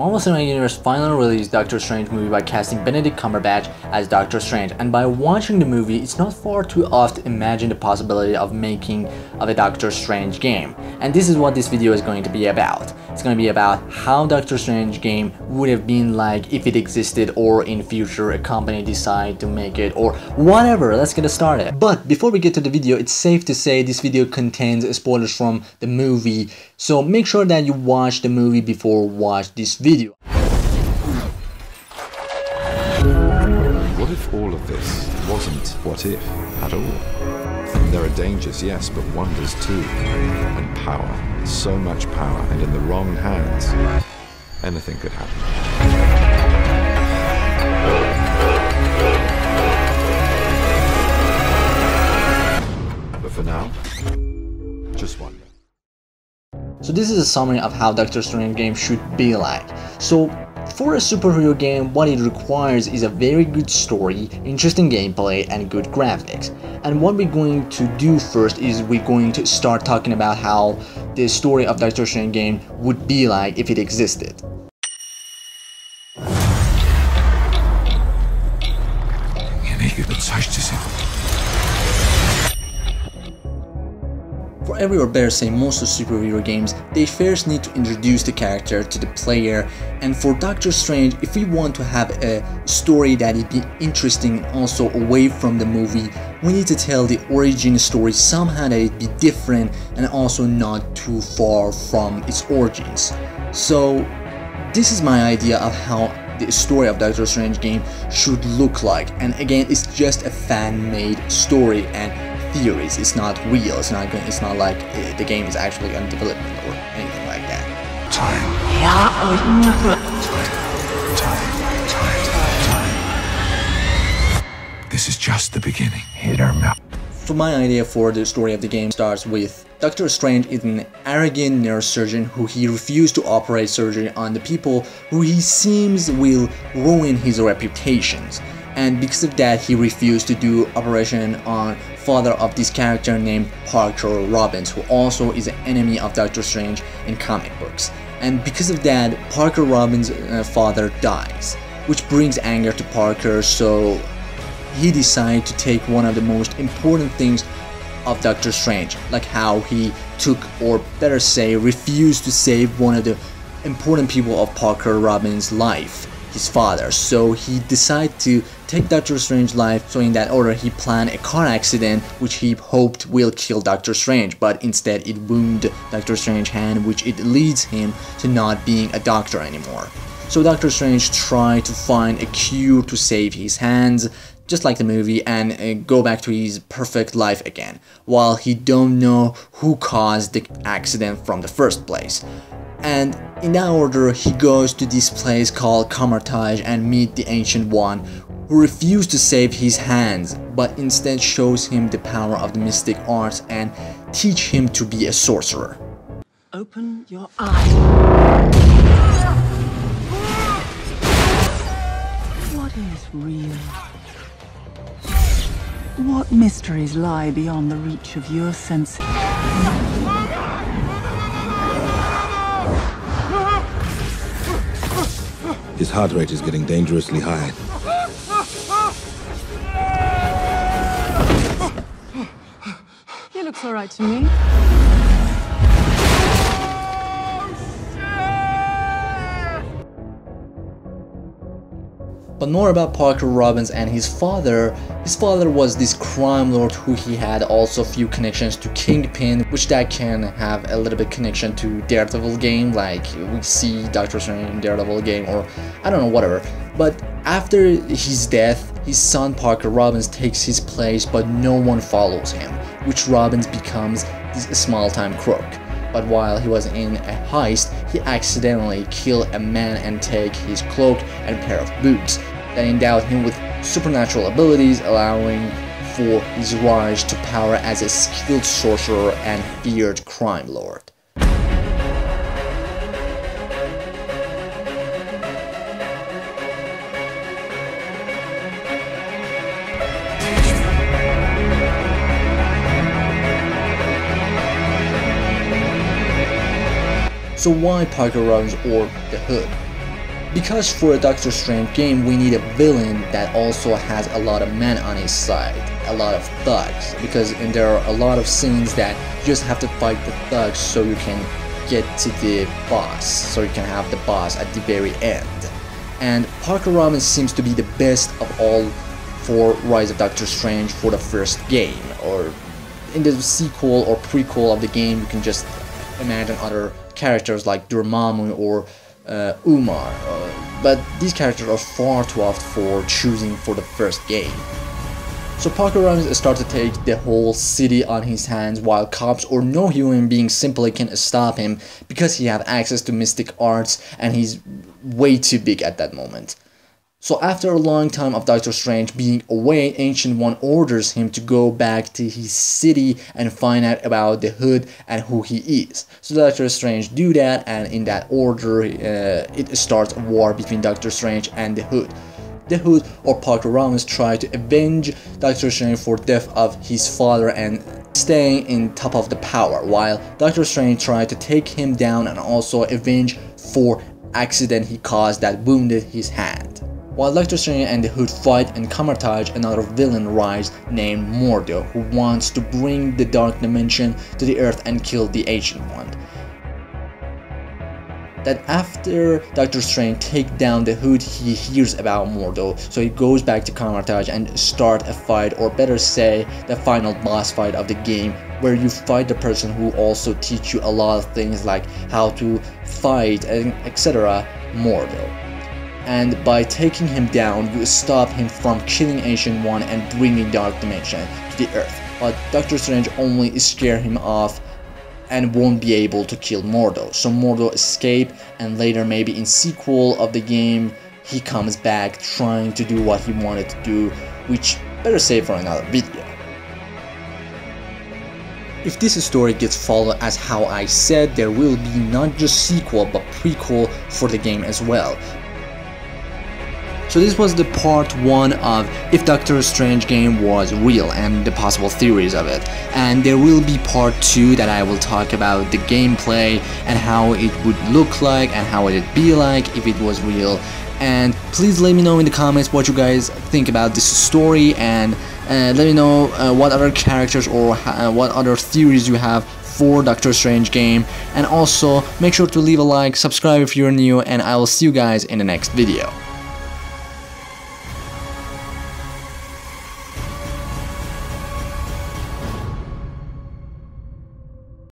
Marvel Cinematic Universe finally released Doctor Strange movie by casting Benedict Cumberbatch as Doctor Strange, and by watching the movie, it's not far too off to imagine the possibility of making of a Doctor Strange game. And this is what this video is going to be about. It's going to be about how Doctor Strange game would have been like if it existed, or in future a company decide to make it, or whatever. Let's get started. But before we get to the video, it's safe to say this video contains spoilers from the movie, so make sure that you watch the movie before watch this video. What if all of this wasn't what if at all? There are dangers, yes, but wonders too. And power, so much power, and in the wrong hands, anything could happen. But for now, just wonder. So this is a summary of how Doctor Strange game should be like. So for a superhero game, what it requires is a very good story, interesting gameplay, and good graphics. And what we're going to do first is we're going to start talking about how the story of Doctor Strange game would be like if it existed. For every, or better say most of superhero games, they first need to introduce the character to the player, and for Doctor Strange, if we want to have a story that would be interesting and also away from the movie, we need to tell the origin story somehow that it be different and also not too far from its origins. So this is my idea of how the story of Doctor Strange game should look like, and again, it's just a fan-made story and theories. It's not real. It's not like the game is actually under development or anything like that. Time. This is just the beginning. So my idea for the story of the game starts with Doctor Strange is an arrogant neurosurgeon who he refused to operate surgery on the people who he seems will ruin his reputations. And because of that, he refused to do operation on father of this character named Parker Robbins, who also is an enemy of Doctor Strange in comic books. And because of that, Parker Robbins' father dies, which brings anger to Parker, so he decided to take one of the most important things of Doctor Strange, like how he took, or better say, refused to save one of the important people of Parker Robbins' life, his father. So he decided to take Doctor Strange's life, so in that order he planned a car accident which he hoped will kill Doctor Strange, but instead it wounded Doctor Strange's hand, which it leads him to not being a doctor anymore. So Doctor Strange tried to find a cure to save his hands, just like the movie, and go back to his perfect life again, while he don't know who caused the accident from the first place. And in that order, he goes to this place called Kamar-Taj and meet the Ancient One, who refused to save his hands, but instead shows him the power of the mystic arts and teach him to be a sorcerer. Open your eyes. What is real? What mysteries lie beyond the reach of your senses? His heart rate is getting dangerously high. He looks all right to me. But more about Parker Robbins and his father. His father was this crime lord who he had also few connections to Kingpin, which that can have a little bit connection to Daredevil game, like we see Doctor Strange in Daredevil game, or I don't know, whatever. But after his death, his son Parker Robbins takes his place, but no one follows him, which Robbins becomes this small-time crook. But while he was in a heist, he accidentally killed a man and take his cloak and pair of boots that endowed him with supernatural abilities, allowing for his rise to power as a skilled sorcerer and feared crime lord. So why Parker Robbins or the Hood? Because for a Doctor Strange game, we need a villain that also has a lot of men on his side, a lot of thugs, because there are a lot of scenes that you just have to fight the thugs so you can get to the boss, so you can have the boss at the very end. And Parker Robbins seems to be the best of all for Rise of Doctor Strange for the first game, or in the sequel or prequel of the game you can just imagine other characters like Dormammu or Umar, but these characters are far too oft for choosing for the first game. So Parker Robbins starts to take the whole city on his hands, while cops or no human being simply can stop him because he have access to mystic arts and he's way too big at that moment. So after a long time of Doctor Strange being away, Ancient One orders him to go back to his city and find out about the Hood and who he is. So Doctor Strange do that, and in that order it starts a war between Doctor Strange and the Hood. The Hood or Parker Robbins try to avenge Doctor Strange for death of his father and staying in top of the power, while Doctor Strange tried to take him down and also avenge for accident he caused that wounded his hand. While Doctor Strange and the Hood fight in Kamar-Taj, another villain arrives named Mordo, who wants to bring the Dark Dimension to the Earth and kill the Ancient One. That after Doctor Strange take down the Hood, he hears about Mordo, so he goes back to Kamar-Taj and start a fight, or better say, the final boss fight of the game, where you fight the person who also teach you a lot of things like how to fight and etc. Mordo. And by taking him down, you stop him from killing Ancient One and bringing Dark Dimension to the Earth. But Doctor Strange only scare him off and won't be able to kill Mordo. So Mordo escape, and later maybe in sequel of the game he comes back trying to do what he wanted to do, which better say for another video. If this story gets followed as how I said, there will be not just sequel but prequel for the game as well. So this was the part 1 of if Doctor Strange game was real and the possible theories of it. And there will be part 2 that I will talk about the gameplay and how it would look like and how it would be like if it was real. And please let me know in the comments what you guys think about this story, and let me know what other characters or what other theories you have for Doctor Strange game. And also make sure to leave a like, subscribe if you're new, and I will see you guys in the next video.